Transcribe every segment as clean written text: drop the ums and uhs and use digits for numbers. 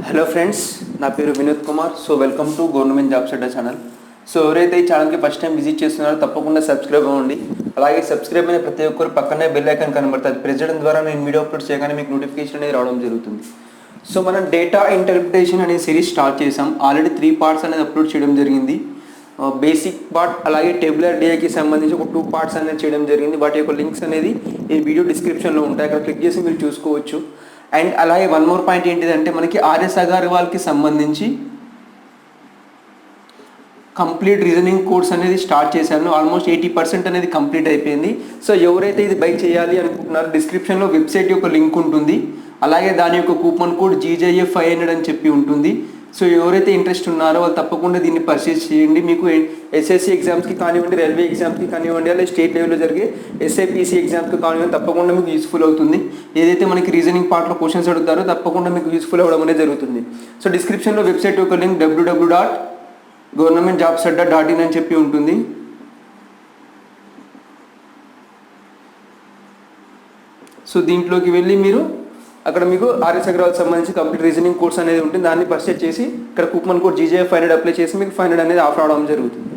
Hello friends, నా పేరు Vinod Kumar. So welcome to government jobs Adda channel. So ఎవరైతే ఈ ఛానల్కి ఫస్ట్ టైం విజిట్ చేస్తున్నారో తప్పకుండా సబ్స్క్రైబ్ అవ్వండి. అలాగే సబ్స్క్రైబ్ అయిన ప్రతి ఒక్కరు పక్కనే బెల్ ఐకాన్ కనబడుతుంది. ప్రెస్ చేయడం ద్వారా నేను వీడియో అప్లోడ్ చేయగానే మీకు నోటిఫికేషన్ అనేది రావడం జరుగుతుంది. సో మనం డేటా ఇంటర్ప్రిటేషన్ అనే సిరీస్ స్టార్ట్ చేసాం. ఆల్రెడీ 3 పార్ట్స్ అనేది అప్లోడ్ చేయడం జరిగింది. బేసిక్ పార్ట్ అలాగే టేబులర్ డిఐకి సంబంధించి ఒక 2 పార్ట్స్ అనేది చేయడం జరిగింది. వాటి యొక్క లింక్స్ అనేది ఈ వీడియో డిస్క్రిప్షన్లో ఉంటాయి, అక్కడ క్లిక్ చేసి మీరు చూసుకోవచ్చు. అండ్ అలాగే వన్ మోర్ పాయింట్ ఏంటిదంటే మనకి ఆర్ఎస్ అగర్వాల్కి సంబంధించి కంప్లీట్ రీజనింగ్ కోర్స్ అనేది స్టార్ట్ చేశాను. ఆల్మోస్ట్ 80% అనేది కంప్లీట్ అయిపోయింది. సో ఎవరైతే ఇది బై చేయాలి అనుకుంటున్నారో డిస్క్రిప్షన్లో వెబ్సైట్ యొక్క లింక్ ఉంటుంది, అలాగే దాని యొక్క కూపన్ కోడ్ GJF 500 అని చెప్పి ఉంటుంది. సో ఎవరైతే ఇంట్రెస్ట్ ఉన్నారో వాళ్ళు తప్పకుండా దీన్ని పర్చేస్ చేయండి. మీకు SSC ఎగ్జామ్స్కి కానివ్వండి, రైల్వే ఎగ్జామ్స్కి కానివ్వండి, అలాగే స్టేట్ లెవెల్లో జరిగే SIPC ఎగ్జామ్స్కి కానివ్వండి, తప్పకుండా మీకు యూస్ఫుల్ అవుతుంది. ఏదైతే మనకి రీజనింగ్ పార్ట్లో క్వశ్చన్స్ అడుగుతారో తప్పకుండా మీకు యూస్ఫుల్ అవ్వడం అనేది జరుగుతుంది. సో డిస్క్రిప్షన్లో వెబ్సైట్ యొక్క లింక్ www.governmentjobsadda.in అని చెప్పి ఉంటుంది. సో దీంట్లోకి వెళ్ళి మీరు అక్కడ మీకు ఆర్ఎస్ అగర్వాల్ సంబంధించి కంప్లీట్ రీజనింగ్ కోర్స్ అనేది ఉంటుంది. దాన్ని పర్చేస్ చేసి ఇక్కడ కూపన్ కోడ్ GJF 500 అప్లై చేసి మీకు 500 అనేది ఆఫర్ అవడం జరుగుతుంది.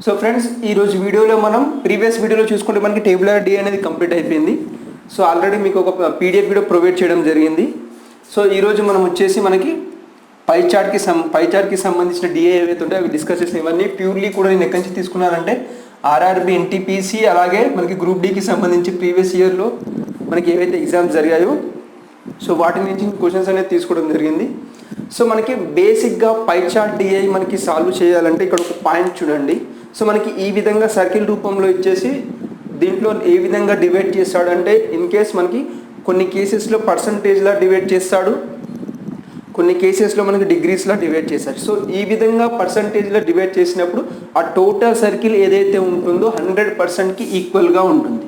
సో ఫ్రెండ్స్, ఈరోజు వీడియోలో మనం ప్రీవియస్ వీడియోలో చూసుకుంటే మనకి టేబులర్ డి అనేది కంప్లీట్ అయిపోయింది. సో ఆల్రెడీ మీకు ఒక PDF వీడియో ప్రొవైడ్ చేయడం జరిగింది. సో ఈరోజు మనం వచ్చేసి మనకి పై చార్ట్కి సంబంధించిన డిఏ ఏవైతే ఉంటాయో అవి డిస్కస్ చేసిన ఇవన్నీ ప్యూర్లీ కూడా నేను ఎక్కడి నుంచి తీసుకున్నానంటే RRB NTPC అలాగే మనకి గ్రూప్ డికి సంబంధించి ప్రీవియస్ ఇయర్లో మనకి ఏవైతే ఎగ్జామ్స్ జరిగాయో సో వాటి నుంచి క్వశ్చన్స్ అనేది తీసుకోవడం జరిగింది. సో మనకి బేసిక్గా పై చార్ట్ డిఐ మనకి సాల్వ్ చేయాలంటే ఇక్కడ ఒక పాయింట్ చూడండి. సో మనకి ఈ విధంగా సర్కిల్ రూపంలో ఇచ్చేసి దీంట్లో ఏ విధంగా డివైడ్ చేస్తాడంటే ఇన్ కేస్ మనకి కొన్ని కేసెస్లో పర్సంటేజ్లా డివైడ్ చేస్తాడు, కొన్ని కేసెస్లో మనకి డిగ్రీస్లా డివైడ్ చేస్తాడు. సో ఈ విధంగా పర్సంటేజ్లో డివైడ్ చేసినప్పుడు ఆ టోటల్ సర్కిల్ ఏదైతే ఉంటుందో 100%కి ఈక్వల్గా ఉంటుంది.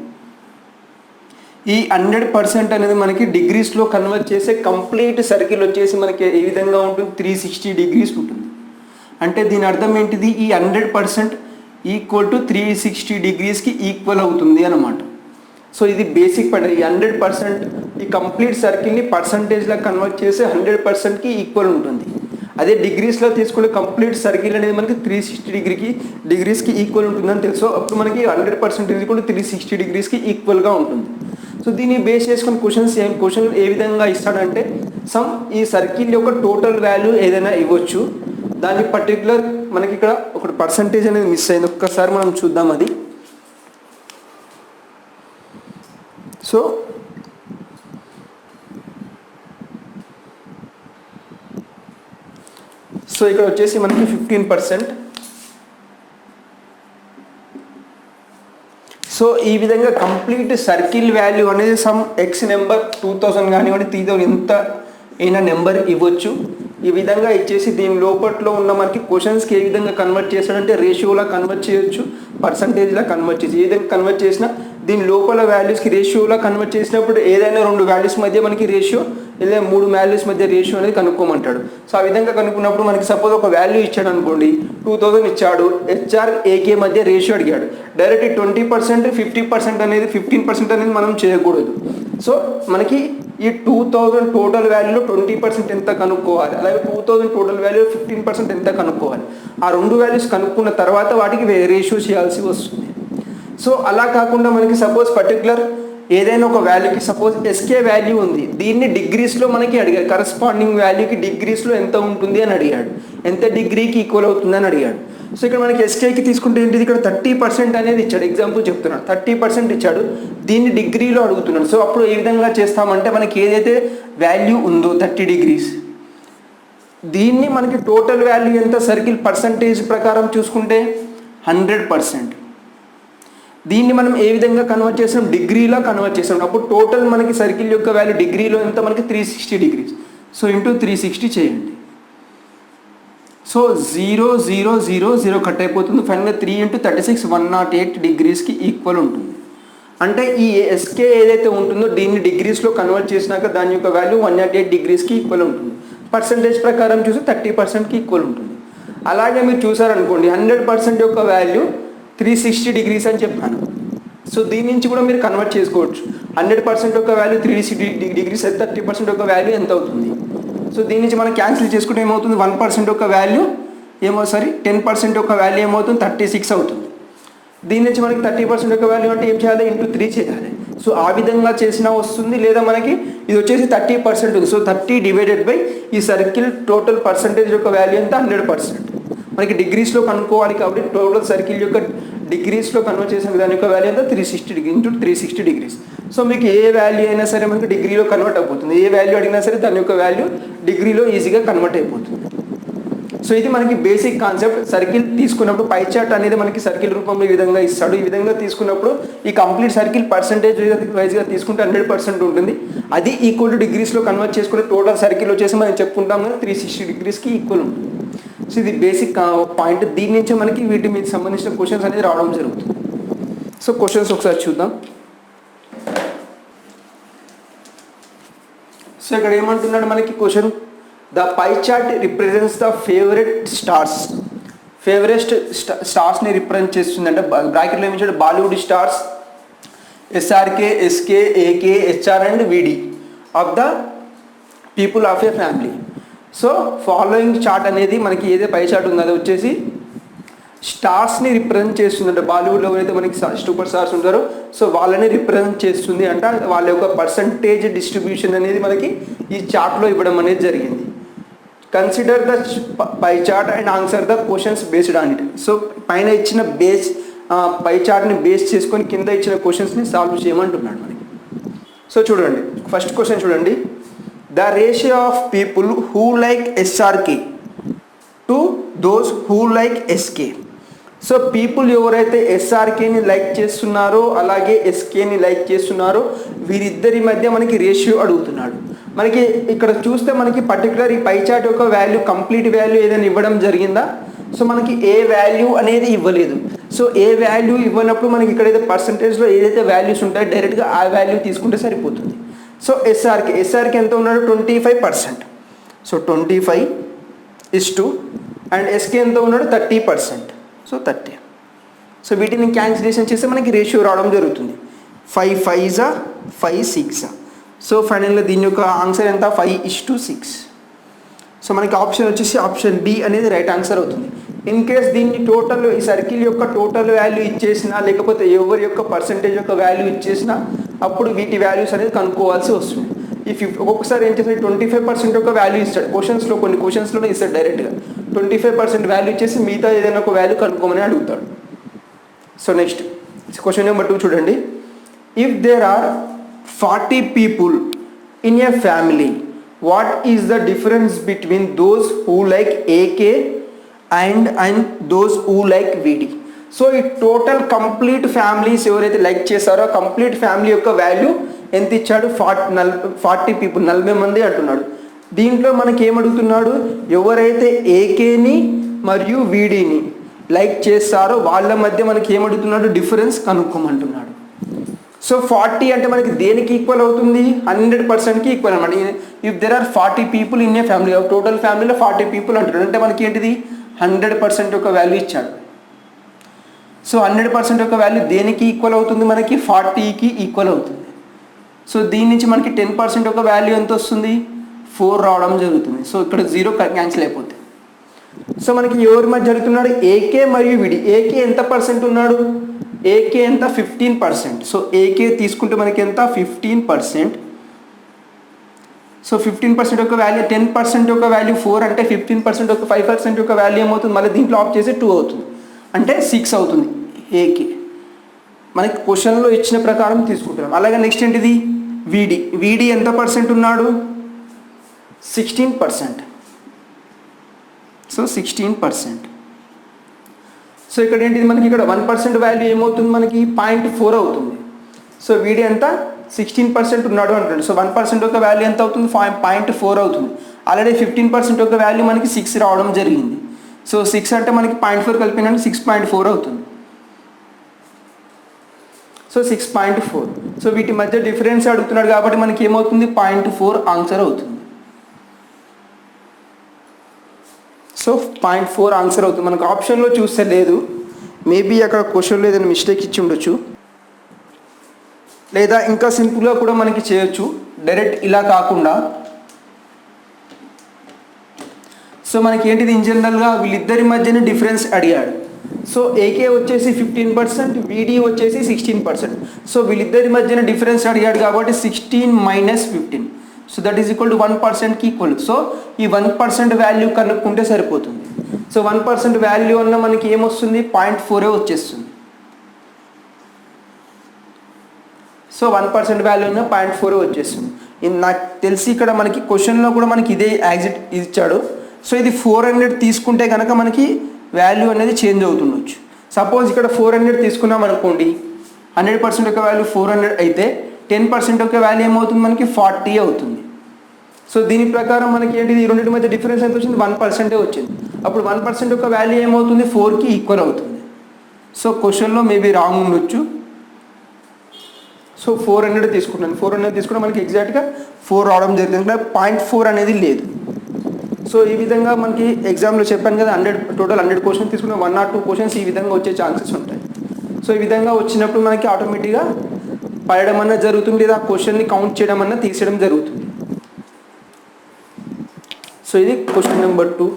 ఈ 100% అనేది మనకి డిగ్రీస్లో కన్వర్ట్ చేసే కంప్లీట్ సర్కిల్ వచ్చేసి మనకి ఏ విధంగా ఉంటుంది, 360 డిగ్రీస్ ఉంటుంది. అంటే దీని అర్థం ఏంటిది, ఈ 100% ఈక్వల్ టు 360 డిగ్రీస్కి ఈక్వల్ అవుతుంది అన్నమాట. సో ఇది బేసిక్ పాయింట్. ఈ 100% ఈ కంప్లీట్ సర్కిల్ని పర్సంటేజ్లా కన్వర్ట్ చేసి 100%కి ఈక్వల్ ఉంటుంది. అదే డిగ్రీస్లో తీసుకునే కంప్లీట్ సర్కిల్ అనేది మనకి 360 డిగ్రీస్కి ఈక్వల్ ఉంటుందని తెలుసు. అప్పుడు మనకి 100% కూడా 360 డిగ్రీస్కి ఈక్వల్గా ఉంటుంది. సో దీన్ని బేస్ చేసుకుని క్వశ్చన్ ఏ విధంగా ఇస్తాడంటే ఈ సర్కిల్ యొక్క టోటల్ వాల్యూ ఏదైనా ఇవ్వచ్చు. దాని పర్టికులర్ మనకి ఇక్కడ ఒక పర్సంటేజ్ అనేది మిస్ అయింది, ఒక్కసారి మనం చూద్దాం అది. సో ఇక్కడ వచ్చేసి మనకి 15%. సో ఈ విధంగా కంప్లీట్ సర్కిల్ వాల్యూ అనేది X నెంబర్ 2000 కానివ్వండి 3000 ఎంత అయినా నెంబర్ ఇవ్వచ్చు. ఈ విధంగా ఇచ్చేసి దీని లోపట్లో ఉన్న మనకి క్వశ్చన్స్కి ఏ విధంగా కన్వర్ట్ చేస్తాడంటే రేషియోలా కన్వర్ట్ చేయొచ్చు, పర్సంటేజ్లా కన్వర్ట్ చేసి ఏ విధంగా కన్వర్ట్ చేసినా దీని లోపల వాల్యూస్కి రేషియోలా కన్వర్ట్ చేసినప్పుడు ఏదైనా 2 వాల్యూస్ మధ్య మనకి రేషియో లేదా 3 వాల్యూస్ మధ్య రేషియో అనేది కనుక్కోమంటాడు. సో ఆ విధంగా కనుక్కున్నప్పుడు మనకి సపోజ్ ఒక వాల్యూ ఇచ్చాడు అనుకోండి, 2000 ఇచ్చాడు, HRAK మధ్య రేషియో అడిగాడు. డైరెక్ట్ 20% 50% అనేది 15% అనేది మనం చేయకూడదు. సో మనకి ఈ 2000 టోటల్ వాల్యూలో 20% ఎంత కనుక్కోవాలి, అలాగే 2000 టోటల్ వాల్యూ 15% ఎంత కనుక్కోవాలి. ఆ 2 వాల్యూస్ కనుక్కున్న తర్వాత వాటికి రేషియో చేయాల్సి వస్తుంది. సో అలా కాకుండా మనకి సపోజ్ పర్టికులర్ ఏదైనా ఒక వాల్యూకి సపోజ్ SK వాల్యూ ఉంది, దీన్ని డిగ్రీస్లో మనకి అడిగాడు. కరస్పాండింగ్ వాల్యూకి డిగ్రీస్లో ఎంత ఉంటుంది అని అడిగాడు, ఎంత డిగ్రీకి ఈక్వల్ అవుతుంది అని అడిగాడు. సో ఇక్కడ మనకి SKకి తీసుకుంటే ఏంటిది, ఇక్కడ 30% అనేది ఇచ్చాడు. ఎగ్జాంపుల్ చెప్తున్నాడు, 30% ఇచ్చాడు, దీన్ని డిగ్రీలో అడుగుతున్నాడు. సో అప్పుడు ఏ విధంగా చేస్తామంటే మనకి ఏదైతే వాల్యూ ఉందో 30 డిగ్రీస్, దీన్ని మనకి టోటల్ వాల్యూ ఎంత సర్కిల్ పర్సంటేజ్ ప్రకారం చూసుకుంటే 100%. దీన్ని మనం ఏ విధంగా కన్వర్ట్ చేసాం, డిగ్రీలో కన్వర్ట్ చేసాం. అప్పుడు టోటల్ మనకి సర్కిల్ యొక్క వాల్యూ డిగ్రీలో ఎంత మనకి 360 డిగ్రీస్. సో ఇంటూ 360 చేయండి. సో 0 0 0 0 కట్ అయిపోతుంది. ఫైనల్గా 3 × 36 108 డిగ్రీస్కి ఈక్వల్ ఉంటుంది. అంటే ఈ SK ఏదైతే ఉంటుందో దీన్ని డిగ్రీస్లో కన్వర్ట్ చేసినాక దాని యొక్క వాల్యూ 108 డిగ్రీస్కి ఈక్వల్ ఉంటుంది. పర్సంటేజ్ ప్రకారం చూసి 30%కి ఈక్వల్ ఉంటుంది. అలాగే మీరు చూసారనుకోండి 100% యొక్క వాల్యూ 360 డిగ్రీస్ అని చెప్పాను. సో దీని నుంచి కూడా మీరు కన్వర్ట్ చేసుకోవచ్చు. 100% యొక్క వాల్యూ 360 డిగ్రీస్ అయితే 30% యొక్క వాల్యూ ఎంత అవుతుంది, సో దీని నుంచి మనం క్యాన్సిల్ చేసుకుంటే ఏమవుతుంది 1% యొక్క వాల్యూ 10% యొక్క వాల్యూ ఏమవుతుంది 36 అవుతుంది. దీని నుంచి మనకి 30% యొక్క వాల్యూ అంటే ఏం చేయాలి ఇంటూ 3 చేయాలి. సో ఆ విధంగా చేసినా వస్తుంది, లేదా మనకి ఇది వచ్చేసి 30% ఉంది. సో 30 డివైడెడ్ బై ఈ సర్కిల్ టోటల్ పర్సంటేజ్ యొక్క వాల్యూ ఎంత 100%. మనకి డిగ్రీస్లో కనుక్కోవాలి కాబట్టి టోటల్ సర్కిల్ యొక్క డిగ్రీస్లో కన్వర్ట్ చేసిన దాని యొక్క వాల్యూ ఎంత 360 డిగ్రీ ఇంటూ 360 డిగ్రీస్. సో మీకు ఏ వాల్యూ అయినా సరే మనకి డిగ్రీలో కన్వర్ట్ అయిపోతుంది. ఏ వాల్యూ అడిగినా సరే దాని యొక్క వాల్యూ డిగ్రీలో ఈజీగా కన్వర్ట్ అయిపోతుంది. సో ఇది మనకి బేసిక్ కాన్సెప్ట్. సర్కిల్ తీసుకున్నప్పుడు పై చార్ట్ అనేది మనకి సర్కిల్ రూపంలో ఈ విధంగా ఇస్తాడు. ఈ విధంగా తీసుకున్నప్పుడు ఈ కంప్లీట్ సర్కిల్ పర్సంటేజ్ వైజ్గా తీసుకుంటే 100% ఉంటుంది. అది ఈక్వల్ టు డిగ్రీస్లో కన్వర్ట్ చేసుకుని టోటల్ సర్కిల్ వచ్చేసి మనం చెప్పుకుంటాం కదా 360 డిగ్రీస్కి ఈక్వల్ ఉంటుంది. సో ఇది బేసిక్ పాయింట్. దీని నుంచే మనకి వీటి మీద సంబంధించిన క్వశ్చన్స్ అనేది రావడం జరుగుతుంది. సో క్వశ్చన్స్ ఒకసారి చూద్దాం. సో ఇక్కడ ఏమంటున్నాడు మనకి question, the pie chart represents the favourite stars. Favourite స్టార్స్ని రిప్రజెంట్ చేస్తుంది అంటే బ్రాకెట్లో ఏమిచ్చాడు Bollywood stars SRK, SK, AK, HR and VD of the people of a family. So following chart అనేది మనకి ఏదైతే పై చార్ట్ ఉందో అది వచ్చేసి స్టార్స్ని రిప్రజెంట్ చేస్తుంది. అంటే బాలీవుడ్లో ఎవరైతే మనకి సూపర్ స్టార్స్ ఉంటారో సో వాళ్ళని రిప్రజెంట్ చేస్తుంది అంటే వాళ్ళ యొక్క పర్సంటేజ్ డిస్ట్రిబ్యూషన్ అనేది మనకి ఈ చార్ట్లో ఇవ్వడం అనేది జరిగింది. Consider the pie chart and answer the questions based on it. So పైన ఇచ్చిన పై చార్ట్ని బేస్ చేసుకొని కింద ఇచ్చిన క్వశ్చన్స్ని సాల్వ్ చేయమంటున్నాడు మనకి. సో చూడండి ఫస్ట్ క్వశ్చన్ చూడండి, the ratio of people who like SRK to those who like SK. So people ఎవరైతే ఎస్ఆర్కేని లైక్ చేస్తున్నారో అలాగే ఎస్కేని లైక్ చేస్తున్నారో వీరిద్దరి మధ్య మనకి రేషియో అడుగుతున్నాడు. మనకి ఇక్కడ చూస్తే మనకి పర్టికులర్ ఈ పై చార్ట్ యొక్క వాల్యూ కంప్లీట్ వాల్యూ ఏదైనా ఇవ్వడం జరిగిందా? సో మనకి ఏ వాల్యూ అనేది ఇవ్వలేదు. సో ఏ వాల్యూ ఇవ్వనప్పుడు మనకి ఇక్కడైతే పర్సంటేజ్లో ఏదైతే వాల్యూస్ ఉంటాయో డైరెక్ట్గా ఆ వాల్యూ తీసుకుంటే సరిపోతుంది. సో ఎస్ఆర్కే ఎంత ఉన్నాడు 25%. సో 25 అండ్ ఎస్కే ఎంత ఉన్నాడు 30%. సో 30. సో వీటిని క్యాన్సిలేషన్ చేస్తే మనకి రేషియో రావడం జరుగుతుంది. 5 5 5 6. సో ఫైనల్గా దీని యొక్క ఆన్సర్ ఎంత 5:6. సో మనకి ఆప్షన్ వచ్చేసి ఆప్షన్ బి అనేది రైట్ ఆన్సర్ అవుతుంది. ఇన్ కేస్ దీన్ని టోటల్ ఈ సర్కిల్ యొక్క టోటల్ వాల్యూ ఇచ్చేసినా లేకపోతే ఎవరి యొక్క పర్సంటేజ్ యొక్క వాల్యూ ఇచ్చేసినా అప్పుడు వీటి వాల్యూస్ అనేది కనుక్కోవాల్సి వస్తుంది. ఈ ఒక్కొక్కసారి ఏం చేస్తాడు 25% యొక్క వాల్యూ ఇస్తాడు క్వశ్చన్స్లో, కొన్ని క్వశ్చన్స్లోనే ఇస్తాడు డైరెక్ట్గా 25% వాల్యూ ఇచ్చేసి మిగతా ఏదైనా ఒక వాల్యూ కనుక్కోమని అడుగుతాడు. సో నెక్స్ట్ క్వశ్చన్ నెంబర్ 2 చూడండి, if there are 40 people in a family, what is the difference between those who like AK and those who like VD? So ఈ టోటల్ కంప్లీట్ ఫ్యామిలీస్ ఎవరైతే like చేస్తారో complete family యొక్క value ఎంత ఇచ్చాడు 40 people 40 మంది అంటున్నాడు. దీంట్లో మనకి ఏమడుగుతున్నాడు, ఎవరైతే ఏకేని మరియు వీడిని లైక్ చేస్తారో వాళ్ళ మధ్య మనకి ఏమడుగుతున్నాడు డిఫరెన్స్ కనుక్కోమంటున్నాడు. సో 40 అంటే మనకి దేనికి ఈక్వల్ అవుతుంది 100%కి ఈక్వల్ అనమాట. If there are 40 people in a family, total ఫ్యామిలీలో 40 people అంటాడు అంటే మనకి ఏంటిది 100% యొక్క వాల్యూ ఇచ్చాడు. సో 100% యొక్క వాల్యూ దేనికి ఈక్వల్ అవుతుంది మనకి 40కి ఈక్వల్ అవుతుంది. సో దీని నుంచి మనకి 10% యొక్క వాల్యూ ఎంత వస్తుంది 4 రావడం జరుగుతుంది. సో ఇక్కడ 0 క్యాన్సిల్ అయిపోతుంది. సో మనకి ఎవరి మధ్య జరుగుతున్నాడు ఏకే మరియు విడి. ఏకే ఎంత పర్సెంట్ ఉన్నాడు, ఏకే ఎంత 15%. సో ఏకే తీసుకుంటే మనకి ఎంత 15%. సో 15% యొక్క వాల్యూ 10% యొక్క వాల్యూ 4 అంటే 15% యొక్క 5% యొక్క వాల్యూ ఏమవుతుంది మళ్ళీ దీంట్లో ఆఫ్ చేసి 2 అవుతుంది అంటే 6 అవుతుంది ఏకే. మనకి క్వశ్చన్లో ఇచ్చిన ప్రకారం తీసుకుంటున్నాం. అలాగే నెక్స్ట్ ఏంటిది వీడి ఎంత పర్సెంట్ ఉన్నాడు 16%. సో 16%. సో ఇక్కడ ఏంటిది మనకి ఇక్కడ 1% వాల్యూ ఏమవుతుంది మనకి 0.4 అవుతుంది. సో వీడి ఎంత 16% ఉన్నాడు అంటాడు. సో 1% యొక్క వాల్యూ ఎంత అవుతుంది 0.4 అవుతుంది. ఆల్రెడీ 15% యొక్క వాల్యూ మనకి 6 రావడం జరిగింది. సో 6 అంటే మనకి 0.4 కలిపినంటే 6.4 అవుతుంది. సో 6.4. సో వీటి మధ్య డిఫరెన్స్ అడుగుతున్నాడు కాబట్టి మనకి ఏమవుతుంది 0.4 ఆన్సర్ అవుతుంది. సో 0.4 ఆన్సర్ అవుతుంది. మనకు ఆప్షన్లో చూస్తే లేదు, మేబీ అక్కడ క్వశ్చన్లో ఏదైనా మిస్టేక్ ఇచ్చి ఉండొచ్చు, లేదా ఇంకా సింపుల్గా కూడా మనకి చేయొచ్చు. డైరెక్ట్ ఇలా కాకుండా సో మనకి ఏంటిది ఇన్ జనరల్గా వీళ్ళిద్దరి మధ్యన డిఫరెన్స్ అడిగాడు. సో ఏకే వచ్చేసి 15%, వీడి వచ్చేసి 16%. సో వీళ్ళిద్దరి మధ్యన డిఫరెన్స్ అడిగాడు కాబట్టి 16 minus 15, so that is equal to 1%కి ఈక్వల్. సో ఈ 1% వాల్యూ కనుక్కుంటే సరిపోతుంది. సో 1% వాల్యూ అన్న మనకి ఏమొస్తుంది, 0.4 వచ్చేస్తుంది. సో 1% వాల్యూ ఉన్న 0.4 వచ్చేస్తుంది. నాకు తెలిసి ఇక్కడ మనకి క్వశ్చన్లో కూడా మనకి ఇదే యాక్సిట్ ఇచ్చాడు. సో ఇది 400 తీసుకుంటే కనుక మనకి వాల్యూ అనేది చేంజ్ అవుతుండొచ్చు. సపోజ్ ఇక్కడ 400 తీసుకున్నాం అనుకోండి, 100% యొక్క వాల్యూ 400 అయితే 10% యొక్క వాల్యూ ఏమవుతుంది, మనకి 40 అవుతుంది. సో దీని ప్రకారం మనకి ఏంటిది, ఈ రెండింటి మధ్య డిఫరెన్స్ ఎంత వచ్చింది, 1% వచ్చింది. అప్పుడు 1% యొక్క వాల్యూ ఏమవుతుంది, 4కి ఈక్వల్ అవుతుంది. సో క్వశ్చన్లో మేబీ రాంగ్ ఉండొచ్చు. సో 400 తీసుకుంటాను, 400 తీసుకుంటే మనకి ఎగ్జాక్ట్గా 4 రావడం జరిగింది. 0.4 అనేది లేదు. సో ఈ విధంగా మనకి ఎగ్జామ్లో చెప్పాను కదా, టోటల్ 100 క్వశ్చన్స్ తీసుకున్న 1 or 2 క్వశ్చన్స్ ఈ విధంగా వచ్చే ఛాన్సెస్ ఉంటాయి. సో ఈ విధంగా వచ్చినప్పుడు మనకి ఆటోమేటిక్గా పడడం అన్న జరుగుతుంది, లేదా క్వశ్చన్ని కౌంట్ చేయడం అన్న తీసేయడం జరుగుతుంది. సో ఇది క్వశ్చన్ నెంబర్ 2.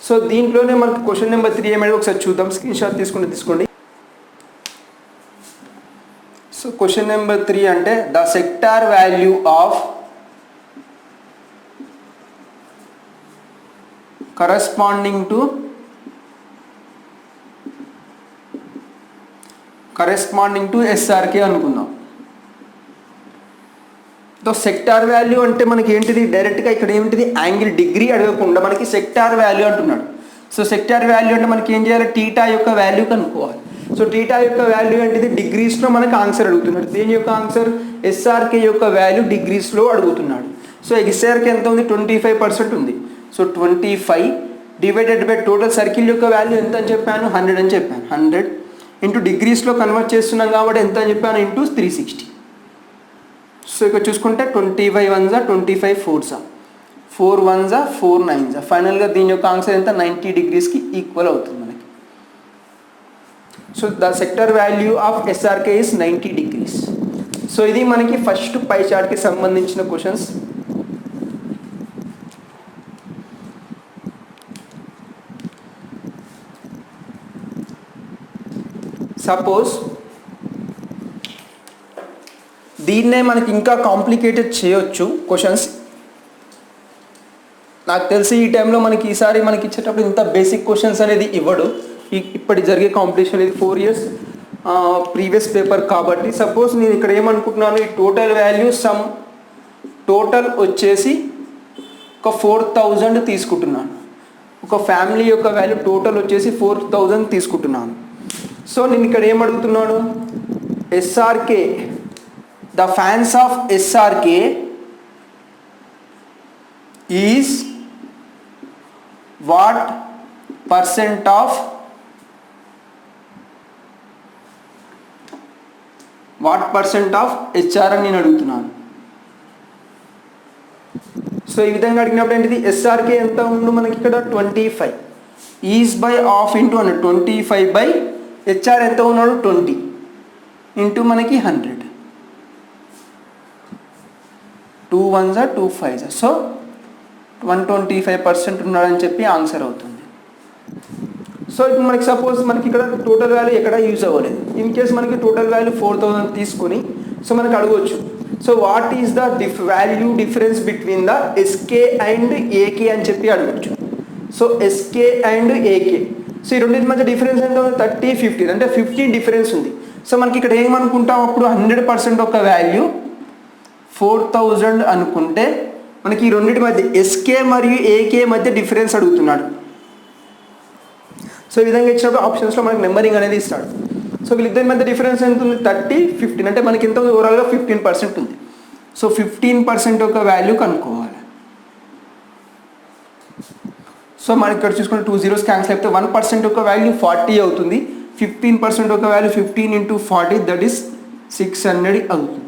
సో దీంట్లోనే మనకి క్వశ్చన్ నెంబర్ 3 ఏమైనా ఒకసారి చూద్దాం. స్క్రీన్ షాట్ తీసుకోండి. సో క్వశ్చన్ నెంబర్ 3 అంటే the sector value of corresponding to SRK అనుకుందాం. తో సెక్టార్ వాల్యూ అంటే మనకి ఏంటిది, డైరెక్ట్గా ఇక్కడ ఏంటిది యాంగిల్ డిగ్రీ అడగకుండా మనకి సెక్టార్ వాల్యూ అంటున్నాడు. సో సెక్టార్ వాల్యూ అంటే మనకి ఏం చేయాలి, టీటా యొక్క వాల్యూ కనుక్కోవాలి. సో టీటా యొక్క వాల్యూ ఏంటిది, డిగ్రీస్లో మనకి ఆన్సర్ అడుగుతున్నాడు. దేని యొక్క ఆన్సర్, ఎస్ఆర్కే యొక్క వాల్యూ డిగ్రీస్లో అడుగుతున్నాడు. సో ఎస్ఆర్కే ఎంత ఉంది, 25% ఉంది. So 25 divided by total circle యొక్క వాల్యూ ఎంత అని చెప్పాను, 100 అని చెప్పాను. 100 ఇంటూ డిగ్రీస్లో కన్వర్ట్ చేస్తున్నాం కాబట్టి ఎంత అని చెప్పాను, ఇంటూ 360. సో ఇక్కడ చూసుకుంటే 25 1s 25 4s 4 1s 4 9s. ఫైనల్గా దీని యొక్క ఆన్సర్ ఎంత, 90 డిగ్రీస్కి ఈక్వల్ అవుతుంది మనకి. So the sector value of SRK is 90 degrees. So ఇది మనకి ఫస్ట్ పై చార్ట్కి సంబంధించిన క్వశ్చన్స్. సపోజ్ దీన్నే మనకి ఇంకా కాంప్లికేటెడ్ చేయొచ్చు క్వశ్చన్స్. నాకు తెలిసి ఈ టైంలో మనకి ఈసారి మనకి ఇచ్చేటప్పుడు ఇంత బేసిక్ క్వశ్చన్స్ అనేది ఇవ్వడు. ఇప్పటి జరిగే కాంపిటీషన్ ఇది 4 years ప్రీవియస్ పేపర్ కాబట్టి. సపోజ్ నేను ఇక్కడ ఏమనుకుంటున్నాను, ఈ టోటల్ వాల్యూ సమ్ టోటల్ వచ్చేసి ఒక 4000 తీసుకుంటున్నాను. ఒక ఫ్యామిలీ యొక్క వాల్యూ టోటల్ వచ్చేసి 4000 తీసుకుంటున్నాను. సో నేను ఇక్కడ ఏమడుగుతున్నాను, SRK, the fans of SRK is what percent of HR అని నేను అడుగుతున్నాను. సో ఈ విధంగా అడిగినప్పుడు ఏంటిది, ఎస్ఆర్కే ఎంత ఉండు మనకి ఇక్కడ 25, is by of into 100, 25 by HR ఎంత ఉన్నాడు 20 ఇంటూ మనకి 100, 2 1s 2 5s. సో 125% ఉన్నాడని చెప్పి ఆన్సర్ అవుతుంది. సో ఇప్పుడు మనకి సపోజ్ మనకి ఇక్కడ టోటల్ వాల్యూ ఎక్కడ యూజ్ అవ్వలేదు. ఇన్ కేస్ మనకి టోటల్ వాల్యూ 4000 తీసుకొని సో మనకి అడగవచ్చు. So what is the value difference between the SK and AK అని చెప్పి అడగచ్చు. So SK and AK, so ఈ రెండింటి మధ్య డిఫరెన్స్ ఎంత ఉంది, 30 15, అంటే 15 డిఫరెన్స్ ఉంది. సో మనకి ఇక్కడ ఏమనుకుంటాం, అప్పుడు 100% ఒక వాల్యూ 4000 అనుకుంటే మనకి ఈ రెండింటి మధ్య ఎస్కే మరియు ఏకే మధ్య డిఫరెన్స్ అడుగుతున్నాడు. సో ఈ విధంగా ఇచ్చినప్పుడు ఆప్షన్స్లో మనకి నెంబరింగ్ అనేది ఇస్తాడు. సో వీళ్ళిద్దరి మధ్య డిఫరెన్స్ ఎంత ఉంది, 30 15, అంటే మనకి ఎంత ఉంది, ఓవరాల్గా 15% ఉంది. సో 15% ఒక వాల్యూ కనుక్కోవాలి. సో మనకి ఇక్కడ చూసుకుంటే 2 zeros క్యాన్సిల్ అయితే 1% ఒక వాల్యూ 40 అవుతుంది. 15% ఒక వాల్యూ 15 into 40 దట్ ఈస్ 600 అవుతుంది.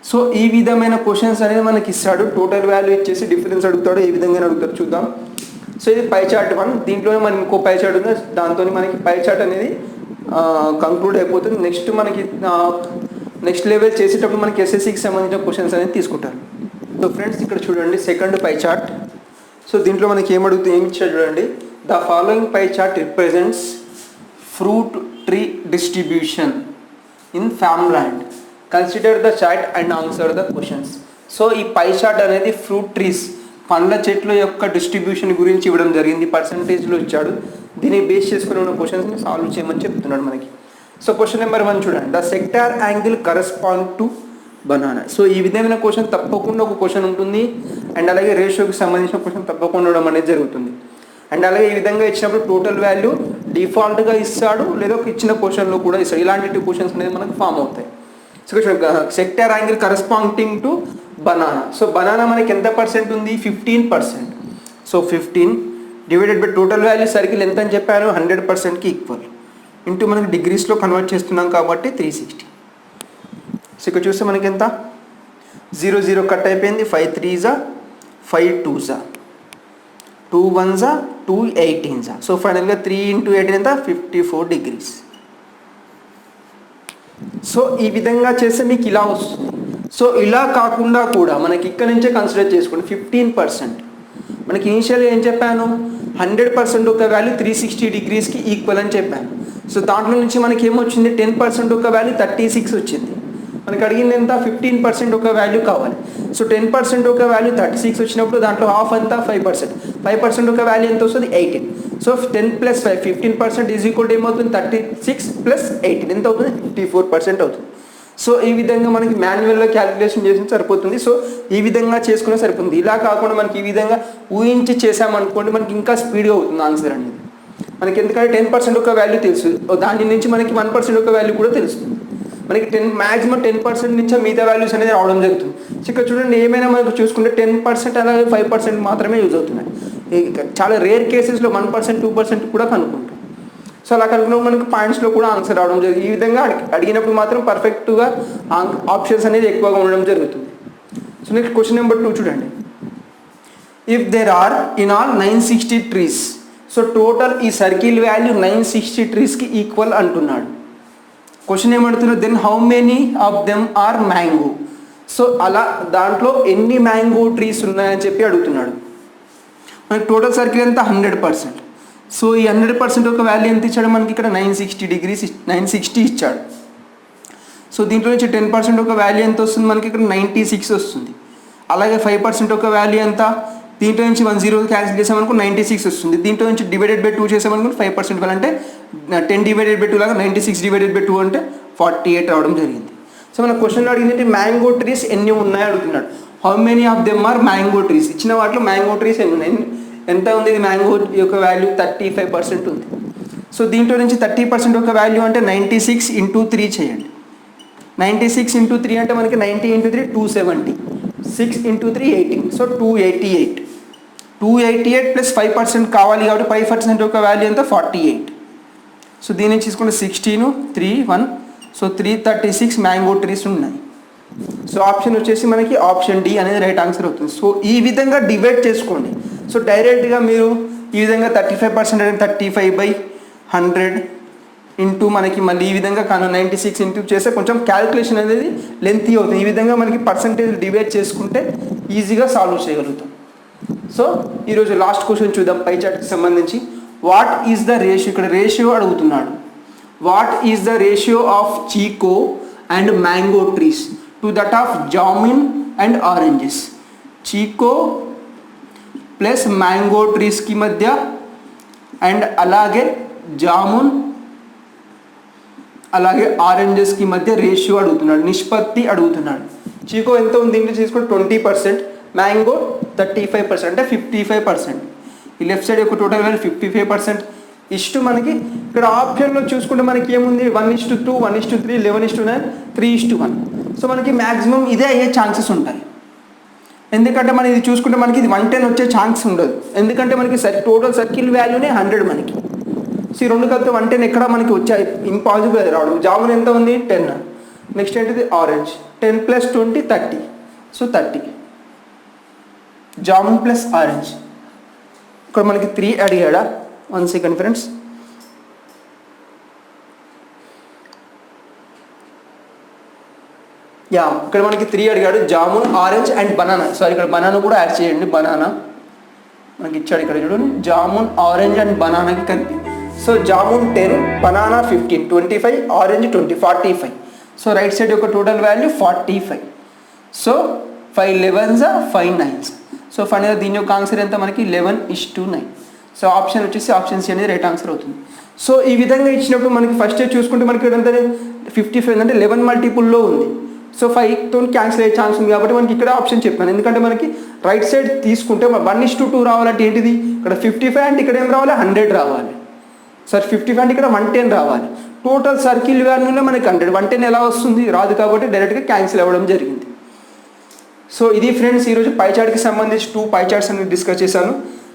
సో ఈ విధమైన క్వశ్చన్స్ అనేది మనకి ఇస్తాడు. టోటల్ వాల్యూ ఇచ్చేసి డిఫరెన్స్ అడుగుతాడు. ఏ విధంగా అడుగుతాడు చూద్దాం. సో ఇది పై చార్ట్ 1. దీంట్లోనే మనకి ఇంకో పై చార్ట్ ఉంది, దాంతో మనకి పై చార్ట్ అనేది కంక్లూడ్ అయిపోతుంది. నెక్స్ట్ మనకి నెక్స్ట్ లెవెల్ చేసేటప్పుడు మనకి ఎస్ఎస్సికి సంబంధించిన క్వశ్చన్స్ అనేది తీసుకుంటారు. సో ఫ్రెండ్స్ ఇక్కడ చూడండి సెకండ్ పై చార్ట్. సో దీంట్లో మనకి ఏమడుగుతుంది, ఏమి ఇచ్చాడు చూడండి. The following pi chart represents fruit tree distribution in farmland, consider the chart and answer the questions. So ఈ పై చార్ట్ అనేది ఫ్రూట్ ట్రీస్, పండ్ల చెట్ల యొక్క డిస్ట్రిబ్యూషన్ గురించి ఇవ్వడం జరిగింది, పర్సంటేజ్లో ఇచ్చాడు. దీన్ని బేస్ చేసుకుని ఉన్న క్వశ్చన్స్ని సాల్వ్ చేయమని చెప్తున్నాడు మనకి. సో క్వశ్చన్ నెంబర్ 1 చూడండి. The sector angle correspond to banana. So ఈ విధమైన క్వశ్చన్ తప్పకుండా ఒక క్వశ్చన్ ఉంటుంది, అండ్ అలాగే రేషియోకి సంబంధించిన క్వశ్చన్ తప్పకుండా ఉండడం అనేది జరుగుతుంది. అండ్ అలాగే ఈ విధంగా ఇచ్చినప్పుడు టోటల్ వాల్యూ డిఫాల్ట్గా ఇస్తాడు, లేదా ఒక ఇచ్చిన క్వశ్చన్లో కూడా ఇస్తాడు. ఇలాంటి క్వశ్చన్స్ అనేది మనకు ఫామ్ అవుతాయి. So sector angle corresponding to banana. So banana మనకి ఎంత పర్సెంట్ ఉంది, 15%. So 15 divided by total value circle ఎంత అని చెప్పాను, 100%కి ఈక్వల్, ఇంటూ మనకి డిగ్రీస్లో కన్వర్ట్ చేస్తున్నాం కాబట్టి 360. సో ఇక్కడ చూస్తే మనకి ఎంత, 0 0 కట్ అయిపోయింది, 5 3s 5 2s 2 1s 2 18s. So ఫైనల్గా 3 × 18 ఎంత, 54 degrees. సో ఈ విధంగా చేస్తే మీకు ఇలా వస్తుంది. సో ఇలా కాకుండా కూడా మనకి ఇక్కడ నుంచే కన్సిడర్ చేసుకోండి 15%. మనకి ఇనిషియల్గా ఏం చెప్పాను, 100% ఒక వాల్యూ 360 degreesకి ఈక్వల్ అని చెప్పాను. సో దాంట్లో నుంచి మనకి ఏమొచ్చింది, 10% ఒక వాల్యూ 36 వచ్చింది. మనకి అడిగింది ఎంత, 15% ఒక వాల్యూ కావాలి. సో 10% ఒక వాల్యూ 36 వచ్చినప్పుడు దాంట్లో హాఫ్ అంతా 5%. 5% ఒక వాల్యూ ఎంత వస్తుంది, 18. సో 10 + 5 15% ఈజ్ ఈక్వల్ టు ఏమవుతుంది, 36 + 18 ఎంత అవుతుంది, 54% అవుతుంది. సో ఈ విధంగా మనకి మాన్యువల్గా క్యాలిక్యులేషన్ చేసి సరిపోతుంది. సో ఈ విధంగా చేసుకునే సరిపోతుంది. ఇలా కాకుండా మనకి ఈ విధంగా ఊహించి చేసామనుకోండి, మనకి ఇంకా స్పీడ్గా అవుతుంది ఆన్సర్ అనేది. మనకి ఎందుకంటే 10% ఒక వాల్యూ తెలుసు, దాని నుంచి మనకి 1% ఒక వాల్యూ కూడా తెలుస్తుంది. మనకి మ్యాక్సిమం 10% నుంచి మిగతా వాల్యూస్ అనేది రావడం జరుగుతుంది. సో ఇక్కడ చూడండి, ఏమైనా మనకు చూసుకుంటే 10% అలాగే 5% మాత్రమే యూజ్ అవుతున్నాయి. చాలా రేర్ కేసెస్లో 1% 2% కూడా కనుక్కుంటాం. సో అలా కనుక్కున్నప్పుడు మనకు పాయింట్స్లో కూడా ఆన్సర్ రావడం జరుగుతుంది. ఈ విధంగా అడిగినప్పుడు మాత్రం పర్ఫెక్ట్గా ఆప్షన్స్ అనేది ఎక్కువగా ఉండడం జరుగుతుంది. సో నెక్స్ట్ క్వశ్చన్ నెంబర్ 2 చూడండి. If there are in all 960 trees, so total ఈ సర్కిల్ వాల్యూ 960 ట్రీస్కి ఈక్వల్ అంటున్నాడు. క్వశ్చన్ ఏమడుతున్నారు, then how many of them are mango. So అలా దాంట్లో ఎన్ని మ్యాంగో ట్రీస్ ఉన్నాయని చెప్పి అడుగుతున్నాడు. మనకి టోటల్ సర్కిల్ ఎంత, 100%. సో ఈ 100% ఒక వాల్యూ ఎంత ఇచ్చాడు మనకి, ఇక్కడ 960 degrees 960 ఇచ్చాడు. సో దీంట్లో నుంచి 10% ఒక వాల్యూ ఎంత వస్తుంది మనకి, ఇక్కడ 96 వస్తుంది. అలాగే 5% ఒక వాల్యూ ఎంత, దీంట్లో నుంచి 1 0 క్యాన్సిల్ చేసామనుకో 96 వస్తుంది. దీంట్లో నుంచి డివైడెడ్ బై 2 చేసామనుకో 5% అంటే 10 డివైడెడ్ బై 2 లాగా 96 డివైడెడ్ బై 2 అంటే 48 రావడం జరిగింది. సో మన క్వశ్చన్లో అడిగింది మ్యాంగో ట్రీస్ ఎన్ని ఉన్నాయి అడుగుతున్నాడు. How many of them are mango trees. ఇచ్చిన వాటిలో మ్యాంగో ట్రీస్ ఎన్ని ఉన్నాయి, ఎంత ఉంది, ఇది మ్యాంగో యొక్క వాల్యూ 35% ఉంది. సో దీంట్లో నుంచి 30% ఒక వాల్యూ అంటే 96 × 3 చేయండి. 96 × 3 అంటే మనకి 90 × 3 270, 6 × 3 18. సో 288 + 5% కావాలి కాబట్టి 5% ఒక వాల్యూ ఎంత, 48. సో దీని నుంచి తీసుకుంటే 16 3 1. సో 336 మ్యాంగో ట్రీస్ ఉన్నాయి. సో ఆప్షన్ వచ్చేసి మనకి ఆప్షన్ డి అనేది రైట్ ఆన్సర్ అవుతుంది. సో ఈ విధంగా డివైడ్ చేసుకోండి. సో డైరెక్ట్గా మీరు ఈ విధంగా 35% అంటే 35/100 ఇంటూ మనకి మళ్ళీ ఈ విధంగా 96 ఇంటూ చేస్తే కొంచెం క్యాలిక్యులేషన్ అనేది లెంతీ అవుతుంది. ఈ విధంగా మనకి పర్సంటేజ్ డివైడ్ చేసుకుంటే ఈజీగా సాల్వ్ చేయగలుగుతాం. సో ఈరోజు లాస్ట్ క్వశ్చన్ చూద్దాం పై చార్ట్కి సంబంధించి. వాట్ ఈజ్ ద రేషియో, ఇక్కడ రేషియో అడుగుతున్నాడు. What is the ratio of chikoo and mango trees to that of jamun and oranges. Chikoo plus mango ట్రీస్కి మధ్య అండ్ అలాగే జామున్ అలాగే ఆరెంజెస్కి మధ్య రేషియో అడుగుతున్నాడు, నిష్పత్తి అడుగుతున్నాడు. చీకో ఎంత ఉంది, దీంట్లో తీసుకుంటే 20%, మ్యాంగో 35% అంటే 55%. ఈ లెఫ్ట్ సైడ్ యొక్క టోటల్ వాల్యూ 55%. ఇష్టు మనకి ఇక్కడ ఆప్షన్లో చూసుకుంటే మనకి ఏముంది, 1:2, 1:3, 11:9, 3:1. సో మనకి మ్యాక్సిమం ఇదే అయ్యే ఛాన్సెస్ ఉంటాయి. ఎందుకంటే మనం ఇది చూసుకుంటే మనకి ఇది 110 వచ్చే ఛాన్స్ ఉండదు. ఎందుకంటే మనకి టోటల్ సర్కిల్ వాల్యూనే 100 మనకి. సో ఈ రెండు కలిపితే 110 ఎక్కడ మనకి వచ్చాయి, ఇంపాసిబుల్ అది రావడం. జామున్ ఎంత ఉంది, 10. నెక్స్ట్ ఏంటిది orange, 10 + 20 30. So 30 jamun plus orange. ఇక్కడ మనకి 3 అడిగాడా, 1 సెకండ్ ఫ్రెండ్స్. ఇక్కడ మనకి 3 అడిగాడు, jamun orange and banana. Sorry ఇక్కడ బనానా కూడా యాడ్ చేయండి, బనానా మనకి ఇచ్చాడు ఇక్కడ చూడండి, జామున్ ఆరెంజ్ అండ్ బనానాకి కలిపి. So jamun 10, banana 15, 25, orange 20, 45. So right side యొక్క total value 45. So 5 11s 5 9s. So ఫైనల్గా దీని యొక్క ఆన్సర్ ఎంత మనకి 11:9. సో ఆప్షన్ వచ్చేసి ఆప్షన్ సి అనేది రైట్ ఆన్సర్ అవుతుంది. సో ఈ విధంగా ఇచ్చినప్పుడు మనకి ఫస్ట్ చూసుకుంటే మనకి ఎంత 55 అంటే 11 మల్టిపుల్లో ఉంది. సో 5తో క్యాన్సిల్ అయ్యే ఛాన్స్ ఉంది కాబట్టి మనకి ఇక్కడ ఆప్షన్ చెప్పాను. ఎందుకంటే మనకి రైట్ సైడ్ తీసుకుంటే 1:2 రావాలంటే ఏంటిది, ఇక్కడ 55 అంటే ఇక్కడ ఏం రావాలి 100 రావాలి. సార్ 55 అంటే ఇక్కడ 110 రావాలి. టోటల్ సర్కిల్ వాల్యూలో మనకి 100, 110 ఎలా వస్తుంది రాదు కాబట్టి డైరెక్ట్గా క్యాన్సిల్ అవ్వడం జరిగింది. సో ఇది ఫ్రెండ్స్ ఈరోజు పై చార్ట్కి సంబంధించి 2 పై చార్ట్స్ అనేది డిస్కస్ చేశాను.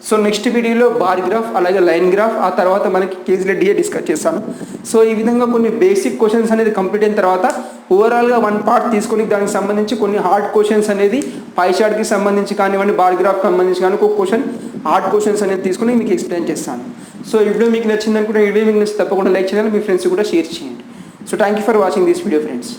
సో నెక్స్ట్ వీడియోలో బార్ గ్రాఫ్ అలాగే లైన్ గ్రాఫ్, ఆ తర్వాత మనకి కేజీల డిఏ డిస్కస్ చేస్తాను. సో ఈ విధంగా కొన్ని బేసిక్ క్వశ్చన్స్ అనేది కంప్లీట్ అయిన తర్వాత ఓవరాల్గా 1 పార్ట్ తీసుకొని దానికి సంబంధించి కొన్ని హార్డ్ క్వశ్చన్స్ అనేది పై చార్ట్కి సంబంధించి కానివ్వండి, బార్ గ్రాఫ్కి సంబంధించి కానీ ఒక క్వశ్చన్ హార్డ్ క్వశ్చన్స్ అనేది తీసుకొని మీకు ఎక్స్ప్లెయిన్ చేస్తాను. సో ఈ వీడియో మీకు నచ్చింది అనుకుంటే ఈ వీడియో మీకు నచ్చి తప్పకుండా లైక్ చేయాలి, మీ ఫ్రెండ్స్ కూడా షేర్ చేయండి. So thank you for watching this video friends.